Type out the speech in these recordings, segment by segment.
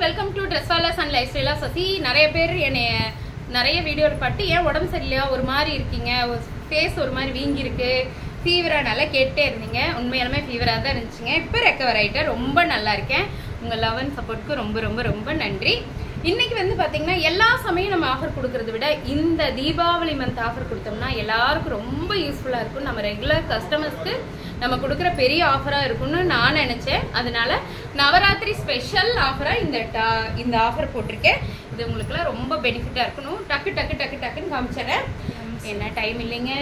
Welcome to ட்ரெஸ்வாலர்ஸ் and life ஸ்டைலா சசி. நிறைய பேர் என்னை நிறைய வீடியோ பார்த்து ஏன் உடம்பு சரியில்லையா, ஒரு மாதிரி இருக்கீங்க, ஃபேஸ் ஒரு மாதிரி வீங்கி இருக்கு, ஃபீவரானால கேட்டே இருந்தீங்க. உண்மையாலுமே ஃபீவராக தான் இருந்துச்சுங்க. இப்போ ரெக்கவர் ஆகிட்டேன், ரொம்ப நல்லா இருக்கேன். உங்கள் லவ் அண்ட் சப்போர்ட்டுக்கு ரொம்ப ரொம்ப ரொம்ப நன்றி. இன்னைக்கு வந்து பார்த்தீங்கன்னா எல்லா சமயம் நம்ம ஆஃபர் கொடுக்கறத விட இந்த தீபாவளி மந்த் ஆஃபர் கொடுத்தோம்னா எல்லாருக்கும் ரொம்ப யூஸ்ஃபுல்லாக இருக்கும். நம்ம ரெகுலர் கஸ்டமர்ஸ்க்கு நம்ம கொடுக்குற பெரிய ஆஃபராக இருக்கும்னு நான் நினச்சேன். அதனால நவராத்திரி ஸ்பெஷல் ஆஃபராக இந்த ஆஃபர் போட்டிருக்கேன். இது உங்களுக்குலாம் ரொம்ப பெனிஃபிட்டாக இருக்கணும். டக்குன்னு காமிச்சிடறேன். என்ன டைம் இல்லைங்க,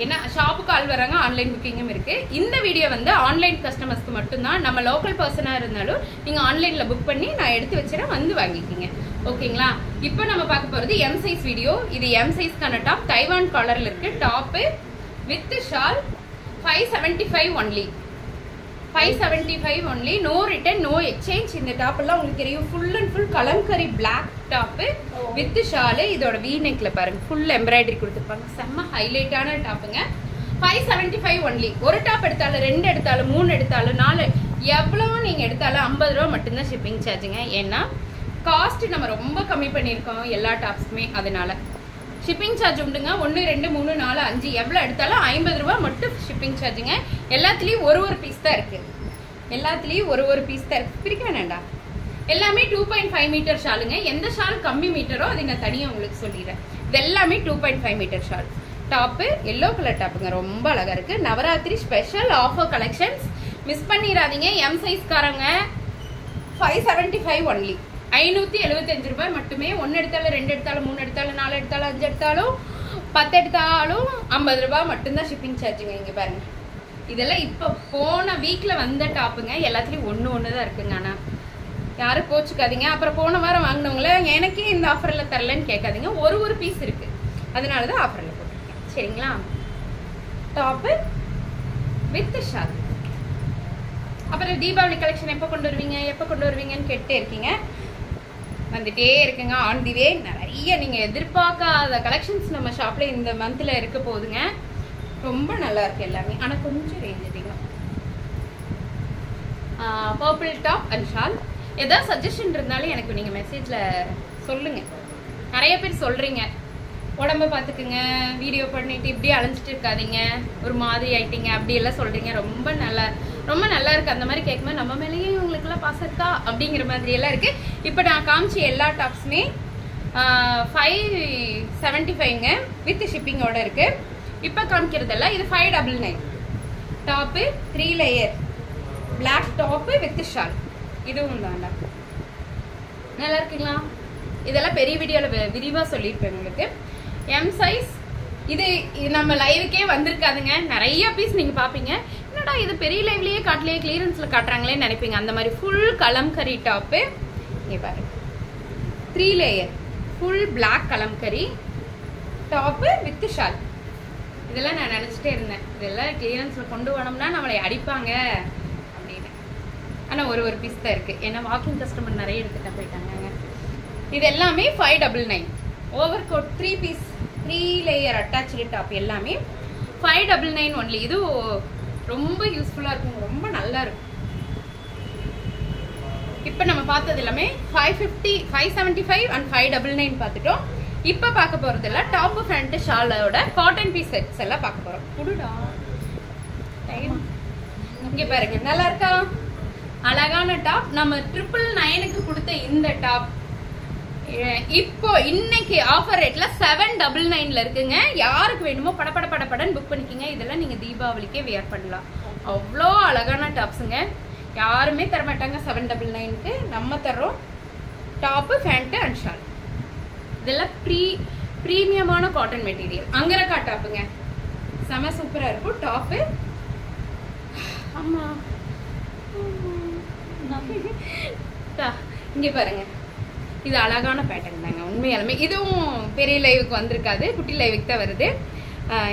என்ன ஷாப்புக்கு ஆள் வராங்க, ஆன்லைன் புக்கிங்கும் இருக்கு. இந்த வீடியோ வந்து ஆன்லைன் கஸ்டமர்ஸ்க்கு மட்டும்தான். நம்ம லோக்கல் பர்சனா இருந்தாலும் நீங்க ஆன்லைன்ல புக் பண்ணி நான் எடுத்து வச்சுறேன், வந்து வாங்கிக்கிங்க. ஓகேங்களா? இப்போ நம்ம பார்க்க போறது எம் சைஸ் வீடியோ. இது எம் சைஸ்க்கான டாப், தைவான் காலர்ல இருக்கு. Top with shawl 575 only. 575 only. No return, no exchange. இந்த டாப் எல்லாம் உங்களுக்கு தெரியும், full and full kalamkari black top with shawl. இதோட வி நெக்ல பாருங்க, ஃபுல் எம்ப்ராய்டரி கொடுத்துருப்பாங்க. செம்ம ஹைலைட்டான டாப்புங்க. 575 ஒன்லி. ஒரு டாப் எடுத்தாலும், 2 எடுத்தாலும், 3 எடுத்தாலும், 4 எவ்வளவு நீங்க எடுத்தாலும் 50 ரூபா மட்டும்தான் ஷிப்பிங் சார்ஜுங்க. ஏன்னா காஸ்ட் நம்ம ரொம்ப கம்மி பண்ணியிருக்கோம் எல்லா டாப்ஸ்க்குமே. அதனால ஷிப்பிங் சார்ஜ் உண்டுங்க. 1 2 3 4 5 எவ்வளோ எடுத்தாலும் 50 ரூபா மட்டும் ஷிப்பிங் சார்ஜுங்க. எல்லாத்துலேயும் ஒரு பீஸ் தான் இருக்கு. எல்லாத்துலேயும் ஒரு பீஸ் தான் இருக்கு. பிரிக்க வேணாண்டா. எல்லாமே 2.5 மீட்டர் ஷாலுங்க. எந்த ஷால் கம்மி மீட்டரோ அதை நான் தனியாக உங்களுக்கு சொல்லிடுறேன். இது எல்லாமே 2.5 metre shawl. Top yellow colour டாப்புங்க, ரொம்ப அழகா இருக்கு. Navratri special offer collections, miss பண்ணிடாதீங்க. எம் சைஸ்காரங்க 575 ஒன்லி. 575 ரூபாய் மட்டுமே. 1 எடுத்தாலும், 2 எடுத்தாலும், 3 எடுத்தாலும், 4 எடுத்தாலும், 5 எடுத்தாலும், 10 எடுத்தாலும் 50 ரூபாய் மட்டும்தான் ஷிப்பிங் சார்ஜுங்க. இங்க பாருங்க, இதெல்லாம் இப்போ போன வீக்ல வந்த டாப்புங்க. எல்லாத்துலயும் ஒன்று தான் இருக்குங்க. ஆனா யாரும் கோச்சுக்காதீங்க. அப்புறம் போன வாரம் வாங்கினவங்கள எனக்கே இந்த ஆஃபர்ல தரலன்னு கேட்காதீங்க. ஒரு பீஸ் இருக்கு, அதனாலதான் ஆஃபர்ல போட்டிருக்கேன். சரிங்களா? Top with shawl. அப்புறம் தீபாவளி கலெக்ஷன் எப்போ கொண்டு வருவீங்கன்னு கேட்டே இருக்கீங்க. வந்துட்டே இருக்குங்க. ஆன் தி வே. நிறைய நீங்க எதிர்பார்க்காத கலெக்ஷன்ஸ் நம்ம ஷாப்ல இந்த மந்த்ல இருக்க போகுதுங்க. ரொம்ப நல்லா இருக்கு எல்லாமே. ஆனா கொஞ்சம் ரேஞ்ச் அதிகம். Purple top and shawl. ஏதாவது சஜஷன் இருந்தாலும் எனக்கு நீங்க மெசேஜ்ல சொல்லுங்க. நிறைய பேர் சொல்றீங்க, உடம்ப பார்த்துக்குங்க, வீடியோ பண்ணிட்டு இப்படியே அலைஞ்சிட்டு இருக்காதீங்க, ஒரு மாதிரி ஆயிட்டீங்க, அப்படி எல்லாம் சொல்றீங்க. ரொம்ப நல்லா இருக்கு. அந்த மாதிரி கேட்கும்போது நம்ம மேலேயே உங்களுக்கு எல்லாம் பாஸ் இருக்கா அப்படிங்கிற மாதிரி எல்லாம் இருக்கு. இப்போ நான் காமிச்ச எல்லா டாப்ஸுமே 575ங்க வித் ஷிப்பிங்கோட இருக்கு. இப்போ காமிக்கிறதெல்லாம் இது 599 top, 3 layer black top with shawl. இதுவும் தாண்டா நல்லா இருக்குங்களா? இதெல்லாம் பெரிய வீடியோல விரிவா சொல்லியிருப்பேன் உங்களுக்கு. எம் சைஸ் இது நம்ம லைவுக்கே வந்திருக்காதுங்க. நிறைய பீஸ் நீங்க பாப்பீங்க, என்னடா இது பெரிய லைவ்லயே காட்டலையே, கிளியரன்ஸ்ல காட்டுறாங்களேன்னு நினைப்பீங்க. அந்த மாதிரி ஃபுல் கலம்கரி டாப்பு. இங்க பாருங்க, 3 layer full black kalamkari top with shawl. இதெல்லாம் நான் நினைச்சிட்டே இருந்தேன், இதெல்லாம் கிளியரன்ஸ்ல கொண்டு வரணும்னா நம்மளை அடிப்பாங்க அப்படின்னு. ஆனா ஒரு பீஸ் தான் இருக்கு. ஏன்னா வாக்கிங் கஸ்டமர் நிறைய எடுத்துட்டு போயிட்டாங்க. இது எல்லாமே 599. Over coat 3 piece 3 layer attach top எல்லாமே 599 ஒன்லி. இது ரொம்ப யூஸ்ஃபுல்லா இருக்கும், ரொம்ப நல்லா இருக்கும். இப்ப நம்ம பார்த்தது எல்லாமே 550, 575 அண்ட் 599 பார்த்துட்டோம். இப்ப பார்க்க போறது எல்லாம் டாப் ஃப்ரண்ட் ஷாலோட காட்டன் பீஸ் செட்ஸ் எல்லாம் பார்க்க போறோம். புடுடா டைம். இங்க பாருங்க, நல்லா இருக்கா? அழகான டாப். நம்ம 999க்கு கொடுத்த இந்த டாப் இப்போ இன்னைக்கு ஆஃபர் ரேட்ல 799ல இருக்குங்க. யாருக்கு வேணுமோ படன்னு புக் பண்ணிக்கிங்க. இதெல்லாம் நீங்க தீபாவளிக்கே வியர் பண்ணலாம். அவ்வளோ அழகான டாப்ஸுங்க. யாருமே தரமாட்டாங்க 799க்கு. நம்ம தர்றோம். Top, pant and shawl. இதெல்லாம் பிரீமியமான காட்டன் மெட்டீரியல். அங்கரக்கா டாப்புங்க, செம சூப்பரா இருக்கும் டாப்பு. ஆமா, இங்க பாருங்க, இது அழகான பேட்டர்ன் தாங்க. உண்மையாலுமே இதுவும் பெரிய லைவுக்கு வந்திருக்காது, குட்டி லைவுக்கு தான் வருது.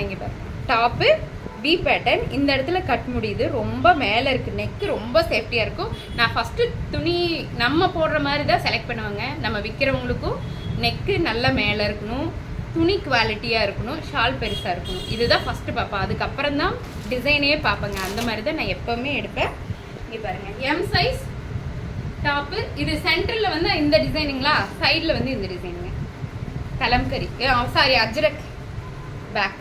இங்க பாருங்க, டாப்பு வி பேட்டர்ன். இந்த இடத்துல கட் முடியுது, ரொம்ப மேல இருக்கு. நெக் ரொம்ப சேஃப்டியா இருக்கும். நான் ஃபர்ஸ்ட் துணி நம்ம போடுற மாதிரி தான் செலக்ட் பண்ணுவாங்க. நம்ம விற்கிறவங்களுக்கும் நெக்கு நல்லா மேல இருக்கணும், துணி குவாலிட்டியா இருக்கணும், ஷால் பெருசா இருக்கணும். இதுதான் ஃபர்ஸ்ட் பார்ப்பேன். அதுக்கப்புறம் தான் டிசைனே பார்ப்பேங்க. அந்த மாதிரி தான் நான் எப்பவுமே எடுப்பேன். இங்க பாருங்க, எம் சைஸ் டாப்பு. இது சென்டர்ல வந்து இந்த டிசைனுங்களா, சைடுல வந்து இந்த டிசைனுங்க. கலம்கரி சாரி அஜ்ரக் பேக்,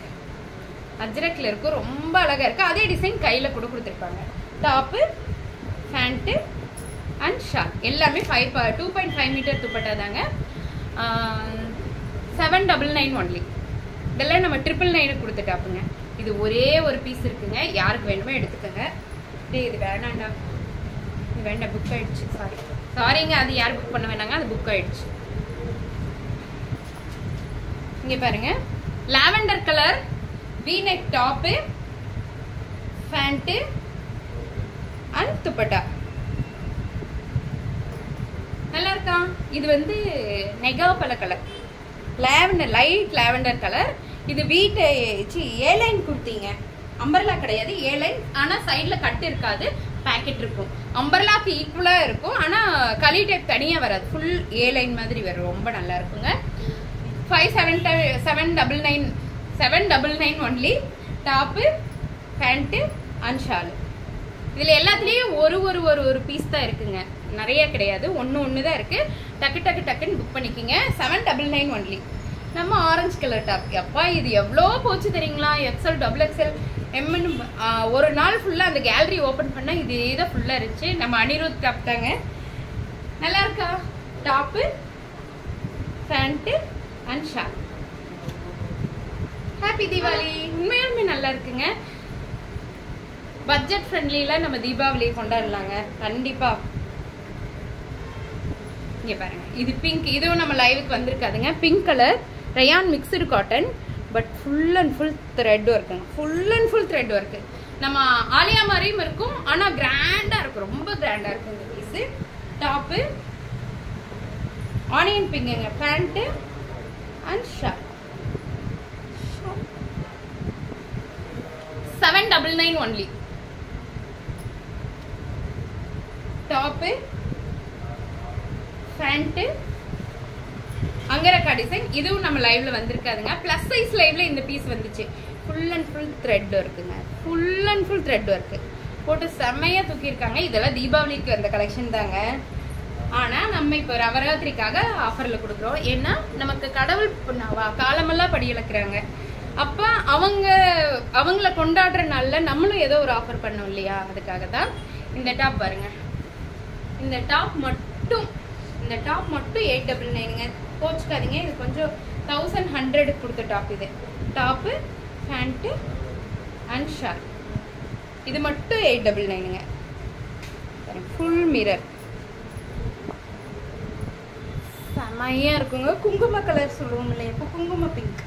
அஜ்ரக்ல இருக்கும். ரொம்ப அழகா இருக்கு. அதே டிசைன் கையில கூட கொடுத்துருப்பாங்க. டாப்பு, பேண்ட் அண்ட் ஷால் எல்லாமே 2.5 மீட்டர் துப்பட்டா தாங்க. 799 ஒன்லி. இதெல்லாம் நம்ம 999 கொடுத்த டாப்புங்க. இது ஒரே ஒரு பீஸ் இருக்குங்க. யாருக்கு வேணுமோ எடுத்துக்கோங்க. இது வேணாண்டா, இது வேண்டாம், புக் ஆயிடுச்சு. சாரிங்க, அது யார் புக் பண்ண வேணாங்க, அது புக் ஆயிடுச்சு. இங்க பாருங்க, lavender colour V-neck top, pant and dupatta. நல்லா இருக்கா? இது வந்து நெகாப்பழ colour, lavender, light lavender colour. இது ஏலைன் குர்த்திங்க. அம்பர்லா கிடையாது, ஏலைன். ஆனா சைட்ல கட் இருக்காது, பாக்கெட் இருக்கும். அம்பர்லாக்கு ஈக்குவலா இருக்கும். ஆனா களி டைப் தனியா வராது, ஃபுல் ஏலைன் மாதிரி வரும். ரொம்ப நல்லா இருக்குங்க. 799 only. Top, pant and shawl. இதுல எல்லாத்துலயும் ஒரு பீஸ் தான் இருக்குங்க, நிறைய கிடையாது. ஒண்ணு தான் இருக்கு. டக்குன்னு புக் பண்ணிக்கிங்க. 799 ஒன்லி. நம்ம ஆரஞ்சு கலர் டாப். அப்பா இது எவ்வளோ போச்சு தெரியுங்களா? XL, XXL, M. ஒரு நாள் ஃபுல்லா அந்த கேலரி ஓபன் பண்ணா இதே தான் ஃபுல்லா இருந்துச்சு. நம்ம அனிருத் டாப் தாங்க. நல்லா இருக்கா? Top, pant and shawl. Happy Deepavali. உண்மையாலுமே நல்லா இருக்குங்க. பட்ஜெட் ஃப்ரெண்ட்லில நம்ம தீபாவளி கொண்டாடலாங்க கண்டிப்பா. இங்க பாருங்க, இது பிங்க். இதுவும் நம்ம லைவுக்கு வந்திருக்காதுங்க. Pink colour rayon mixed cotton, but full and full thread ஒர்க்குங்க. Full and full thread work. நம்ம ஆலியா மாதிரியும் இருக்கும், ஆனா கிராண்டா இருக்கும். ரொம்ப கிராண்டா இருக்கும் இந்த பீஸ். டாப்பு, ஆனியன் பிங்குங்க. Pant and shawl. 799 only. Top, pant, angrakha design. இதுவும் நம்ம லைவ்ல வந்திருக்காதுங்க. பிளஸ் சைஸ் லைவ்ல இந்த பீஸ் வந்துச்சு. ஃபுல் அண்ட் ஃபுல் த்ரெட் இருக்குங்க. Full and full thread work போட்டு செம்மையா தூக்கியிருக்காங்க. இதெல்லாம் தீபாவளிக்கு வந்த கலெக்ஷன் தாங்க. ஆனா நம்ம இப்ப நவராத்திரிக்காக ஆஃபர்ல கொடுக்குறோம். ஏன்னா நமக்கு கடவுள் காலமெல்லாம் படி இழக்கிறாங்க. அப்ப அவங்கள கொண்டாடுற நாள்ல நம்மளும் ஏதோ ஒரு ஆஃபர் பண்ணோம் இல்லையா? அதுக்காக தான் இந்த டாப் பாருங்க. இந்த டாப் மட்டும் 899ங்க. கோச்சுக்காதீங்க, இது கொஞ்சம் 1100 கொடுத்த டாப். இது டாப்பு, பேண்ட் அண்ட் ஷால். இது மட்டும் 899ங்க. ஃபுல் மிரர் செமையா இருக்குங்க. குங்கும கலர் சொல்லுவோம் இல்லையா, இப்போ குங்கும பிங்க்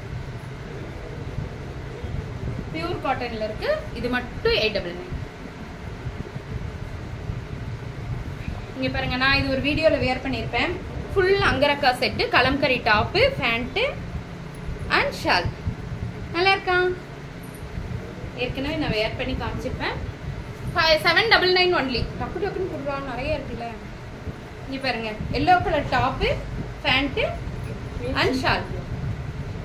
பியூர் காட்டன்ல இருக்கு. இது மட்டும் 899. இங்க பாருங்க, நான் இது ஒரு வீடியோல வேர் பண்ணிருப்பேன். Full angrakha set, kalamkari top, pant and shawl. நல்லா இருக்கா? ஏற்கனவே நான் வேர் பண்ணி காமிச்சிருப்பேன். 799 ஒன்லி. டக்குன்னு கொடுக்குறாங்க, நிறைய இருக்குல்ல. இங்க பாருங்க, yellow colour top, pant and shawl.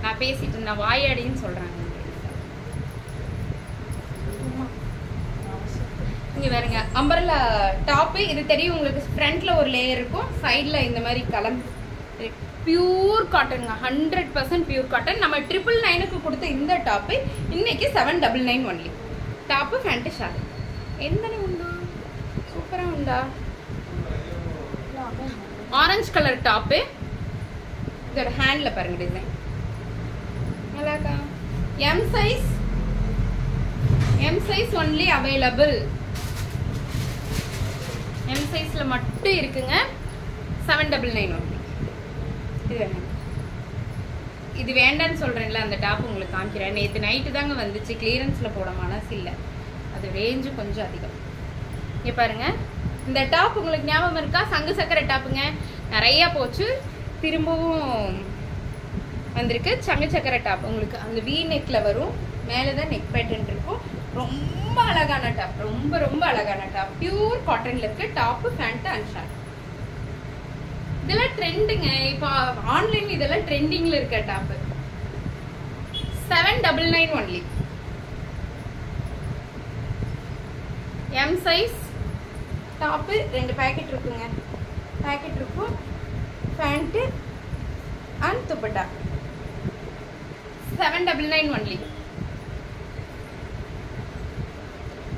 நான் பேசிட்டு இருந்தேன், வாயாடின்னு சொல்றாங்க. இங்க பாருங்க, அம்பர்லா டாப். இது தெரியும் உங்களுக்கு. ஃப்ரண்ட்ல ஒரு லேயர் இருக்கும், சைட்ல இந்த மாதிரி கலம். பியூர் காட்டனுங்க, 100% பியூர் காட்டன். நம்ம 999க்கு கொடுத்த இந்த டாப் இன்னைக்கு 799 ஒன்லி. Top, pant, shawl. எந்த உண்டா? சூப்பரா உண்டா? Orange colour top. இதோட ஹேண்ட்ல பாருங்க டிசைன் நல்லா இருக்கா? M size only available. M sizeல மட்டும் இருக்குங்க. 799 ஒன்லி. இது வேண்டான்னு சொல்றேன்ல, அந்த டாப் உங்களுக்கு காமிக்கிறேன். நேற்று நைட்டு தாங்க வந்துச்சு, கிளியரன்ஸ்ல போட மனசு இல்லை. அது ரேஞ்சு கொஞ்சம் அதிகம். இங்க பாருங்க, இந்த டாப் உங்களுக்கு ஞாபகம் இருக்கா? சங்கு சக்கரை டாப்புங்க. நிறைய போச்சு, திரும்பவும் வந்திருக்கு. சங்கு சக்கரை டாப் உங்களுக்கு அந்த V நெக்ல வரும். மேலதான் நெக் பேட்டர்ன் இருக்கும். ரொம்ப அழகான டாப், ரொம்ப அழகான டாப். பியூர் காட்டன்ல இருக்கு. Top, pant and shawl. இதெல்லாம் ட்ரெண்டுங்க. இப்போ ஆன்லைன் இதெல்லாம் ட்ரெண்டிங்ல இருக்க top. 799 only. M size top 2 packet இருக்குங்க. பாக்கெட் இருக்கும். Pant and dupatta 799 only.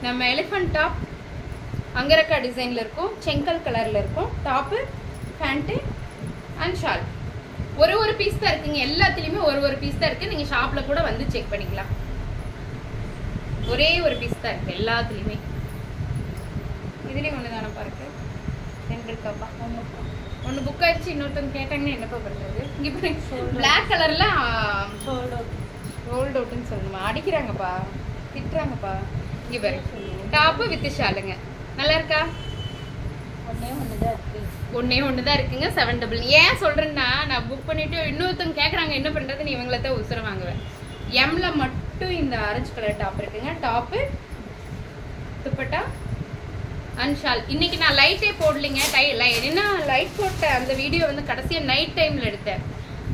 நம்ம எலிஃபண்ட் டாப் அங்கரக்கா டிசைன்ல இருக்கும், செங்கல் கலர்ல இருக்கும். Top, pant and shawl. ஒரு பீஸ் தான் இருக்குங்க. எல்லாத்துலயுமே ஒரு பீஸ் தான் இருக்கு. நீங்க ஷாப்ல கூட வந்து செக் பண்ணிக்கலாம். ஒரே ஒரு பீஸ் தான் இருக்கு எல்லாத்துலயுமே. இதுலயும் ஒண்ணுதானே பாருங்க. 2 இருக்காப்பா. ஒன்னு புக் ஆயிடுச்சு, இன்னொருத்தவங்க கேட்டாங்கன்னா என்னப்பா பண்றது? இங்க பாருங்க, பிளாக் கலர்ல ரோல்ட் அவுட்னு சொல்லணுமா? அடிக்கிறாங்கப்பா, திட்டுறாங்கப்பா. இங்க பாருங்க, டாப்பு வித் ஷாலுங்க. நல்லா இருக்கா? ஒன்னே ஒண்ணுதான் இருக்குங்க. 799. ஏன் சொல்றேன்னா, நான் புக் பண்ணிட்டு இன்னொருத்தவங்க கேக்குறாங்க என்ன பண்றது, நீ இவங்கள தான் உசுர வாங்குவேன். எம்ல மட்டும் இந்த ஆரஞ்சு கலர் டாப் இருக்குங்க. Top, dupatta and shawl. இன்னைக்கு நான் லைட்டே போடலைங்க. என்ன லைட் போட்ட அந்த வீடியோ வந்து கடைசியா நைட் டைம்ல எடுத்தேன்.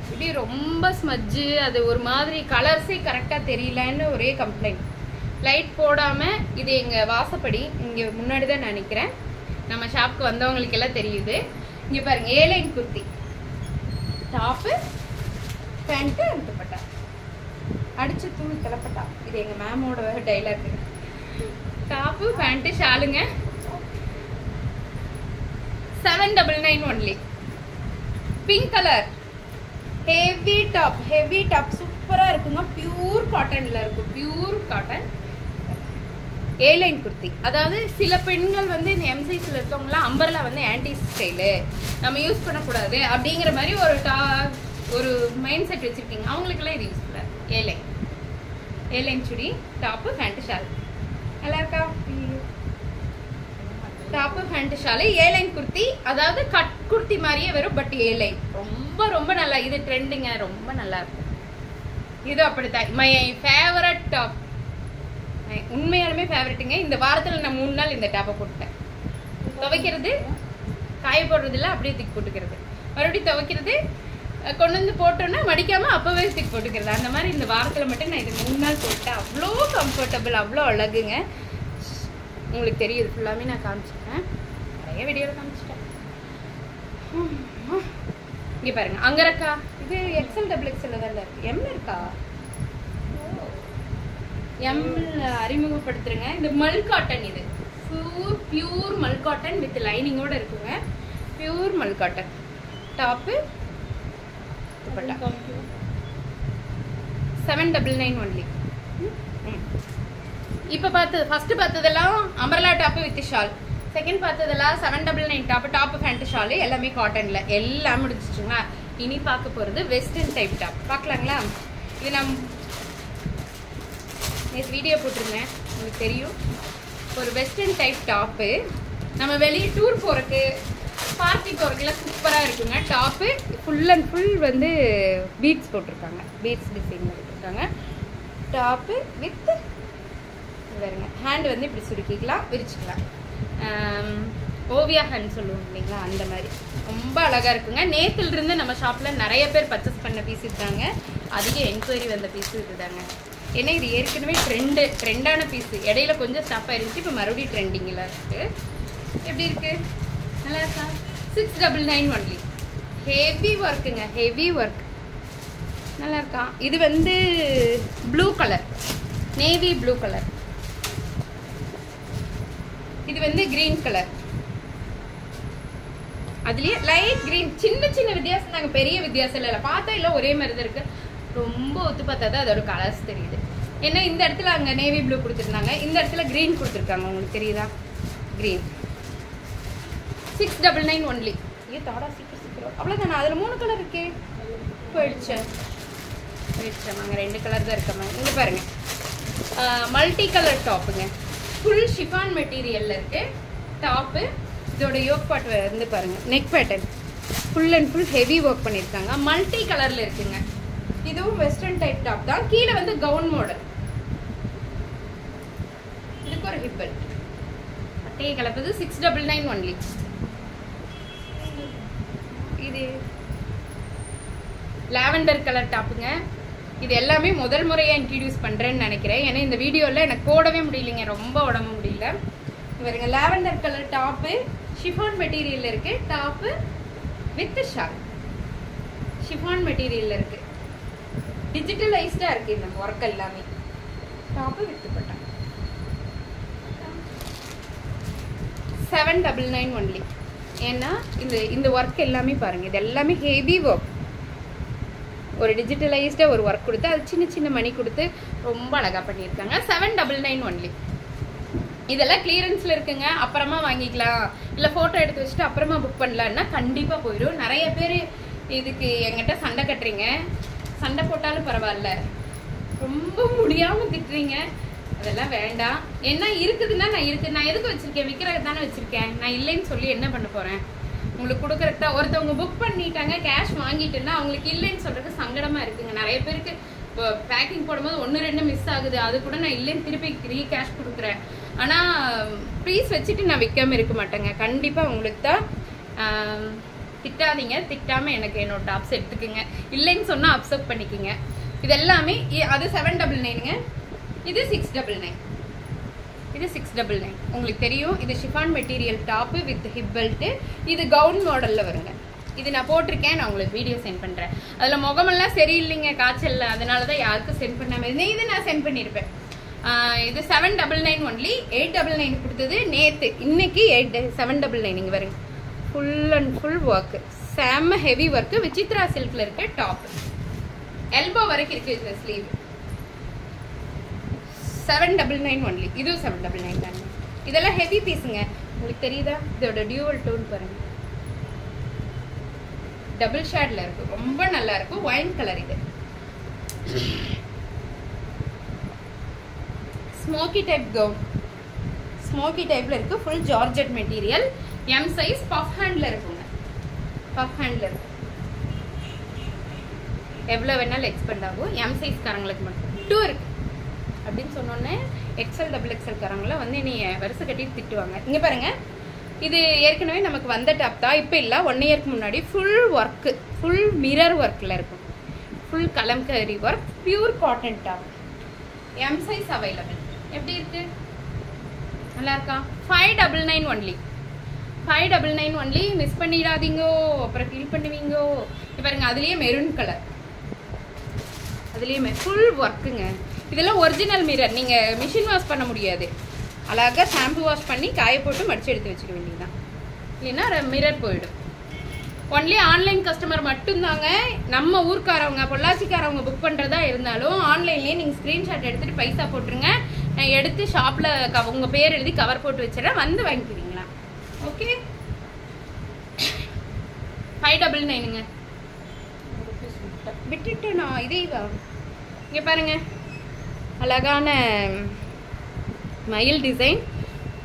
இப்படி ரொம்ப ஸ்மஜ்ஜு, அது ஒரு மாதிரி கலர்ஸே கரெக்டா தெரியலன்னு ஒரே கம்ப்ளைண்ட். லைட் போடாம, இது எங்க வாசப்படி இங்க முன்னாடி தான் நான் நிக்கிறேன். நம்ம ஷாப்க்கு வந்தவங்களுக்கு எல்லாம் தெரியுது. இங்க பாருங்க, A line kurti, top, pant and dupatta. அடிச்சு தூள் கிளப்பட்டா. இது எங்க மேமோட டைலாக். டாப்பு, பேண்ட், ஷாலுங்க. 799 only. Pink colour heavy top சூப்பரா இருக்குங்க. பியூர் காட்டன்ல இருக்கும். Pure cotton A line kurti. அதாவது சில பெண்கள் வந்து இந்த எம்சைஸ்ல இருக்கவங்கலாம் அம்பர்லா வந்து ஆன்டி ஸ்டைலு, நம்ம யூஸ் பண்ணக்கூடாது அப்படிங்கிற மாதிரி ஒரு மைண்ட் செட் வச்சிருக்கீங்க. அவங்களுக்குலாம் இது யூஸ்ஃபுல்லா. A line chudi, top, pant, shawl. நல்லா இருக்கா? Top, pant, shawl. A line kurti, அதாவது கட் குர்த்தி மாதிரியே வரும், பட் ஏலைன். ரொம்ப ரொம்ப நல்லா. இது ட்ரெண்டுங்க, ரொம்ப நல்லா இருக்கும். இது அப்படித்தான் மை ஃபேவரட் டாப். உண்மையாலுமே ஃபேவரட்டுங்க. இந்த வாரத்துல நான் 3 நாள் இந்த டாப்பை போட்டுட்டேன். துவைக்கிறது, காய போடுறது இல்லை, அப்படியே தூக்கி போட்டுக்கிறது. மறுபடியும் துவைக்கிறது, கொண்டு வந்து போட்டோன்னா மடிக்காம அப்பவே தூக்கி போட்டுக்கிறது. அந்த மாதிரி இந்த வாரத்துல மட்டும் நான் இது 3 நாள் போட்டேன். அவ்வளோ கம்ஃபர்டபுள், அவ்வளோ அழகுங்க. உங்களுக்கு தெரியுது, ஃபுல்லாமே நான் காமிச்சிட்டேன். நிறைய வீடியோவில் காமிச்சிட்டேன். இங்கே பாருங்க, அங்கரக்கா. இது XL XXL தான் இருக்கு. எம் இருக்கா? எம் அறிமுகப்படுத்துறேங்க. இந்த மல் காட்டன். இது பியூர் மல் காட்டன் வித் லைனிங்கோட இருக்குங்க. Pure mul cotton. Top, dupatta 799 only. இப்ப ஃபர்ஸ்ட் பார்த்ததெல்லாம் umbrella top with shawl. Second பார்த்ததெல்லாம் 799 டாப், பேண்ட், ஷால். எல்லாமே காட்டன்ல. எல்லாம் முடிச்சிச்சுங்க. இனி பார்க்க போறது வெஸ்டர்ன் டைப் டாப். பார்க்கலாங்களா? இது நான் நேற்று வீடியோ போட்டிருந்தேன், உங்களுக்கு தெரியும். ஒரு வெஸ்டர்ன் டைப் டாப்பு. நம்ம வெளியே டூர் போறதுக்கு, பார்ட்டி போறதுக்குலாம் சூப்பராக இருக்குங்க. டாப்பு ஃபுல் அண்ட் ஃபுல் வந்து பீட்ஸ் போட்டிருக்காங்க. பீட்ஸ் டிசைன் போட்டிருக்காங்க. டாப்பு வித் பாருங்க, ஹேண்ட் வந்து இப்படி சுருக்கிக்கலாம், விரிச்சுக்கலாம். ஓவியா ஹேண்ட் சொல்லுவோம் இல்லைங்களா, அந்த மாதிரி ரொம்ப அழகா இருக்குங்க. நேத்துல இருந்து நம்ம ஷாப்ல நிறைய பேர் பர்ச்சேஸ் பண்ண பீஸ் இருக்காங்க. அதிக என்கொயரி வந்த பீஸ் இதுதாங்க. ஏன்னா இது ஏற்கனவே ட்ரெண்டான பீஸ். இடையில கொஞ்சம் ஸ்டாப் ஆயிருந்துச்சு, இப்போ மறுபடியும் ட்ரெண்டிங்கில் இருக்கு. எப்படி இருக்கு? நல்லா இருக்கா? 699 ஒன்லி. ஹெவி ஒர்க்குங்க, ஹெவி ஒர்க். நல்லா இருக்கா? இது வந்து blue colour, navy blue colour. இது வந்து கிரீன் கலர். அதுலயே லைட் கிரீன். சின்ன சின்ன வித்தியாசம் தாங்க, பெரிய வித்தியாசம் இல்லை. பார்த்தா இல்லை ஒரே மாதிரி தான் இருக்கு. ரொம்ப ஒத்து பார்த்தா தான் அதோட கலர்ஸ் தெரியுது. ஏன்னா இந்த இடத்துல அங்கே நேவி ப்ளூ கொடுத்துருந்தாங்க, இந்த இடத்துல கிரீன் கொடுத்துருக்காங்க. உங்களுக்கு தெரியுதா? கிரீன். 699 ஒன்லி. ஏ தாடா, சீக்கிரம் அவ்வளோதானா? அதில் 3 கலர் இருக்கே. போயிடுச்சேன் அங்கே 2 கலர் தான் இருக்காங்க. இங்கே பாருங்க, மல்டி கலர் டாப்புங்க. ஃபுல் ஷிஃபான் மெட்டீரியல்ல இருக்கு டாப்பு. இதோட யோக் பார்ட் வந்து பாருங்க, neck pattern full and full heavy work பண்ணியிருக்காங்க. மல்டி கலர்ல இருக்குங்க. இதுவும் வெஸ்டர்ன் டைப் டாப் தான். கீழே வந்து கவுன் மாடல். இதுக்கு ஒரு ஹிப் பெல்ட். அட்டையை கலப்பது 699 ஒன்லி. இது லாவெண்டர் கலர் டாப்புங்க. இது எல்லாமே முதல் முறையாக இன்ட்ரடியூஸ் பண்ணுறேன்னு நினைக்கிறேன். ஏன்னா இந்த வீடியோவில் எனக்கு போடவே முடியலைங்க, ரொம்ப உடம்பு முடியல. பாருங்க, lavender colour top, chiffon material இருக்கு. Top with shawl. Chiffon material இருக்கு. டிஜிட்டலைஸ்டா இருக்கு இந்த ஒர்க் எல்லாமே. டாப் வித் பட்டா 799 ஒன்லி. ஏன்னா இந்த ஒர்க் எல்லாமே பாருங்க, இது எல்லாமே ஹெவி ஒர்க். ஒரு டிஜிட்டலைஸ்டா ஒரு ஒர்க் கொடுத்து அது சின்ன சின்ன மணி கொடுத்து ரொம்ப அழகா பண்ணியிருக்காங்க. 799 ஒன்லி. இதெல்லாம் கிளியரன்ஸ்ல இருக்குங்க. அப்புறமா வாங்கிக்கலாம், இல்ல போட்டோ எடுத்து வச்சுட்டு அப்புறமா புக் பண்ணலாம்னா கண்டிப்பா போயிடும். நிறைய பேர் இதுக்கு என்கிட்ட சண்டை கட்டுறீங்க. சண்டை போட்டாலும் பரவாயில்ல, ரொம்ப முடியாம திட்டுறீங்க. அதெல்லாம் வேண்டாம். என்ன இருக்குதுன்னா நான் எதுக்கு வச்சிருக்கேன்? விற்கிறதுக்கு தானே வச்சிருக்கேன். நான் இல்லைன்னு சொல்லி என்ன பண்ண போறேன்? உங்களுக்கு கொடுக்கறதா. ஒருத்தவங்க புக் பண்ணிட்டாங்க, கேஷ் வாங்கிட்டுன்னா அவங்களுக்கு இல்லைன்னு சொல்றதுக்கு சங்கடமா இருக்குங்க. நிறைய பேருக்கு இப்போ பேக்கிங் போடும்போது 1-2 மிஸ் ஆகுது. அது கூட நான் இல்லைன்னு திருப்பி கேஷ் கொடுக்குறேன். ஆனா ப்ளீஸ் வச்சுட்டு நான் விற்காம இருக்க மாட்டேங்க. கண்டிப்பா உங்களுக்கு தான். திட்டாதீங்க. திட்டாம எனக்கு என்னோட டாப்ஸ் எடுத்துக்குங்க. இல்லைன்னு சொன்னா அப்செப்ட் பண்ணிக்கோங்க. இது எல்லாமே அது 799ங்க. இது 699. இது 699. உங்களுக்கு தெரியும், இது chiffon material top with hip belt. இது கவுன் மாடல்ல வருங்க. இது நான் போட்டிருக்கேன், நான் உங்களுக்கு வீடியோ சென்ட் பண்றேன். அதுல முகமெல்லாம் சரியில்லைங்க, காய்ச்சல். அதனாலதான் யாருக்கும் சென்ட் பண்ணாம இருந்தேன். இது நான் சென்ட் பண்ணிருப்பேன். இது 799 ஒன்லி. 899 கொடுத்தது நேத்து. இன்னைக்கு 799. இங்க வருங்க, ஃபுல் அண்ட் ஃபுல் ஒர்க். செம்ம ஹெவி ஒர்க். விசித்ரா சில்க்ல இருக்க டாப். எல்போ வரைக்கும் இருக்கு இந்த ஸ்லீவ். 799 ஒன்லி. இது 799 தான். இதெல்லாம் ஹெவி பீஸுங்க. உங்களுக்கு தெரியுதா? இதோட டியூவல் டோன் பாருங்க, டபுள் ஷேட்ல இருக்கு. ரொம்ப நல்லா இருக்கும். Wine colour. இது ஸ்மோக்கி டைப் கவுன். ஸ்மோக்கி டைப்ல இருக்கு. Full georgette material. M size. Puff ஹேண்ட்ல இருக்குங்க. பஃப் ஹேண்ட்ல இருக்கு. எவ்வளவு வேணாலும் எக்ஸ்பெண்ட் ஆகும். எம் சைஸ் காரங்களுக்கு மட்டும் இருக்கு அப்படின்னு சொன்னோன்னே எக்ஸ்எல் டபுள் எக்ஸ்எல் காரங்கள வந்து நீ வருஷம் கட்டிட்டு திட்டுவாங்க. இங்க பாருங்க, இது ஏற்கனவே நமக்கு வந்த டாப் தான். இப்போ இல்லை, 1 இயருக்கு முன்னாடி ஃபுல் ஒர்க்கு, ஃபுல் மிரர் ஒர்க்கில் இருக்கும். Full kalamkari work. Pure cotton top. M size available. எப்படி இருக்கு? நல்லா இருக்கா? 599 ஒன்லி. 599 ஒன்லி. மிஸ் பண்ணிடாதீங்கோ, அப்புறம் ஃபீல் பண்ணுவீங்கோ. பாருங்க, அதுலயே மெரூன் கலர். அதுலயே ஃபுல் ஒர்க்குங்க. இதெல்லாம் ஒரிஜினல் மிரர். நீங்க மிஷின் வாஷ் பண்ண முடியாது. அழகா ஷாம்பு வாஷ் பண்ணி காய போட்டு மடிச்சு எடுத்து வச்சுக்க வேண்டியதுதான். இல்லைன்னா மிரர் போயிடும். ஒன்லி ஆன்லைன் கஸ்டமர் மட்டும்தாங்க. நம்ம ஊர்க்காரவங்க, பொள்ளாச்சிக்காரவங்க புக் பண்றதா இருந்தாலும் ஆன்லைன்லயே நீங்க ஸ்கிரீன்ஷாட் எடுத்துட்டு பைசா போட்டுருங்க. நான் எடுத்து ஷாப்ல உங்க பேர் எழுதி கவர் போட்டு வச்சிடறேன், வந்து வாங்கிக்கிறீங்களா? ஓகே. 599ங்க. விட்டுட்டு நான் இதே இங்க பாருங்க, அழகான மயில் design.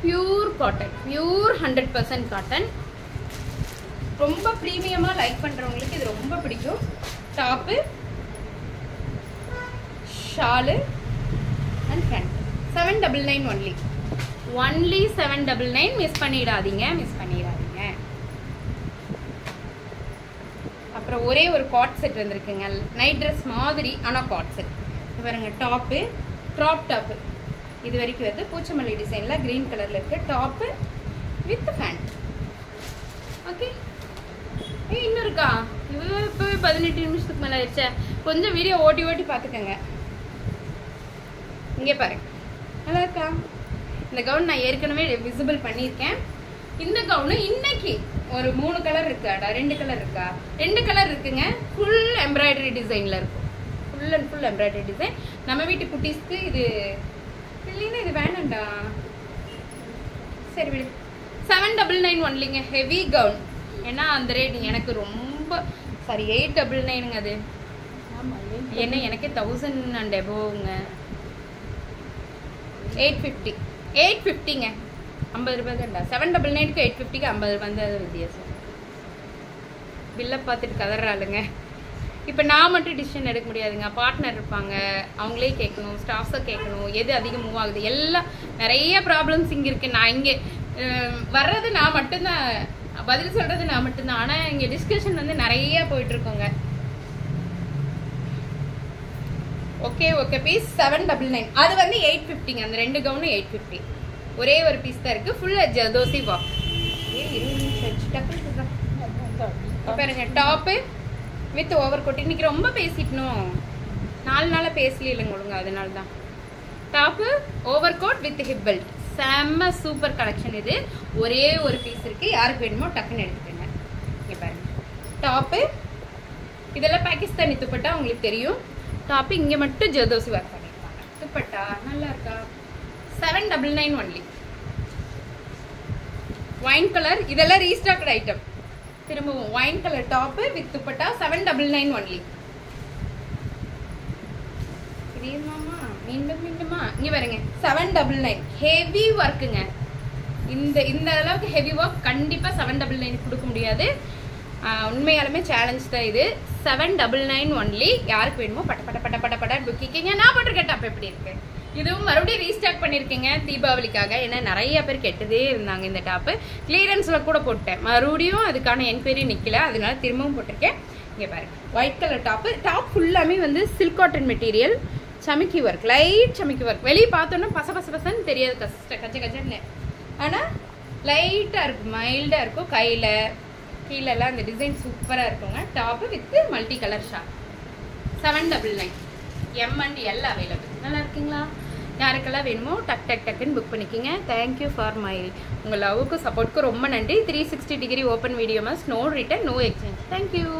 Pure cotton. Pure 100% cotton. ரொம்ப பிரீமியமா லைக் பண்றவங்களுக்கு இது ரொம்ப பிடிக்கும். Top, shawl and front. 799 only. Only 799. Miss பண்ணிடாதீங்க, மிஸ் பண்ணிடாதீங்க. அப்புறம் ஒரே ஒரு காட் செட் வந்திருக்குங்க. நைட் ட்ரெஸ் மாதிரி, ஆனால் காட் செட். பாருங்க, டாப்பு, க்ராப் டாப்பு. இது வரைக்கும் வருது. பூச்சமல்லி டிசைன்ல கிரீன் கலர்ல இருக்கு. Top with pant. ஓகே. இன்னும் இருக்கா? இப்பவே 18 நிமிஷத்துக்கு மேல ஆயிடுச்சு. கொஞ்சம் வீடியோ ஓட்டி ஓட்டி பாத்துக்கோங்க. இங்கே பாருங்க, நல்லா இருக்கா? இந்த கவுன் நான் ஏற்கனவே விசிபிள் பண்ணியிருக்கேன். இந்த கவுனு இன்னைக்கு ஒரு 3 கலர் இருக்காடா? 2 கலர் இருக்கா? 2 கலர் இருக்குங்க. ஃபுல் எம்ப்ராய்டரி டிசைன்ல இருக்கும். Full and full embroidery design. நம்ம வீட்டு குட்டீஸ்க்கு இது இல்லைன்னா இது வேணாண்டா. சரி விடு. 799 ஒன்லிங்க. Heavy gown. ஏன்னா அந்த ரேட் எனக்கு ரொம்ப சாரி 899ங்க. அது என்ன, எனக்கு 1000 and above-ங்க. 850. 850ங்க. 50 ரூபாய் தான்டா. 799க்கு 850க்கு 50 வந்து வித்தியாசம். பில்லை பார்த்துட்டு கதறாளுங்க. இப்போ நான் மட்டும் டிசிஷன் எடுக்க முடியாதுங்க. பார்ட்னர் இருப்பாங்க, அவங்களே கேட்கணும், ஸ்டாஃப்ஸை கேட்கணும், எது அதிகம் மூவ் ஆகுது, எல்லாம் நிறைய ப்ராப்ளம்ஸ் இங்கே இருக்குது. நான் இங்கே வர்றது நான் மட்டும்தான், பதில் சொல்கிறது நான் மட்டும்தான். ஆனால் இங்கே டிஸ்கஷன் வந்து நிறைய போயிட்டுருக்கோங்க. Okay okay. பீஸ் 799. அது வந்து 850ங்க. அந்த 2 கவுனும் 850. ஒரே ஒரு பீஸ் தான் இருக்குது. Full zardozi work. இருங்க பாருங்க டாப்பு வித் ஓவர் கோட். இன்னைக்கு ரொம்ப பேசிட்டணும், 4 நாளாக பேசல இல்லைங்க ஒழுங்க, அதனால தான். Top over coat with hip belt, செம்ம சூப்பர் கலெக்ஷன் இது. ஒரே ஒரு பீஸ் இருக்கு, யாருக்கு வேணுமோ டக்குன்னு எடுத்துக்கோங்க. இங்கே பாருங்க டாப்பு, இதெல்லாம் பாகிஸ்தானி துப்பட்டா உங்களுக்கு தெரியும். டாப்பு இங்கே மட்டும் ஜர்தோசி ஒர்க் பண்ணியிருக்காங்க. துப்பட்டா நல்லா இருக்கா? 799 ஒன்லி. ஒயின் கலர், இதெல்லாம் ரீஸ்டாக்ட் ஐட்டம். திரும்பவும் wine colour top with dupatta 799 only. மீண்டும் மீண்டுமா இங்க பாருங்க 799 ஹெவி ஒர்க்குங்க. இந்த அளவுக்கு ஹெவி ஒர்க் கண்டிப்பா 799 கொடுக்க முடியாது. உண்மையாலுமே சேலஞ்ச் தான் இது. 799 ஒன்லி. யாருக்கு வேணுமோ பட்ட பட்ட பட்ட பட்ட பட்ட புக்கிங்க. நான் போட்டிருக்கேன் டாப் எப்படி இருக்கு. இதுவும் மறுபடியும் ரீஸ்டாக் பண்ணியிருக்கேங்க தீபாவளிக்காக. ஏன்னா நிறைய பேர் கெட்டதே இருந்தாங்க இந்த டாப்பு. கிளியரன்ஸில் கூட போட்டேன், மறுபடியும் அதுக்கான என்கொயரி நிற்கல, அதனால திரும்பவும் போட்டிருக்கேன். இங்கே பாருங்க ஒயிட் கலர் டாப்பு. டாப் ஃபுல்லாமே வந்து சில்க் காட்டன் மெட்டீரியல், சமிக்கி ஒர்க், லைட் சமிக்கி ஒர்க். வெளியே பார்த்தோன்னா பச பச பசன்னு தெரியாது, கச்ச கச்சன்னு. ஆனால் லைட்டாக இருக்கும், மைல்டாக இருக்கும். கையில் கீழெல்லாம் அந்த டிசைன் சூப்பராக இருக்குங்க. Top with multi colour short. 799 M and L available. நல்லா இருக்குங்களா? யாருக்கெல்லாம் வேணுமோ டக்குன்னு புக் பண்ணிக்கிங்க. தேங்க்யூ ஃபார் மை உங்கள் லவ்வுக்கும் சப்போர்ட்டுக்கும் ரொம்ப நன்றி. 360 degree open video must, no return, no exchange. Thank you.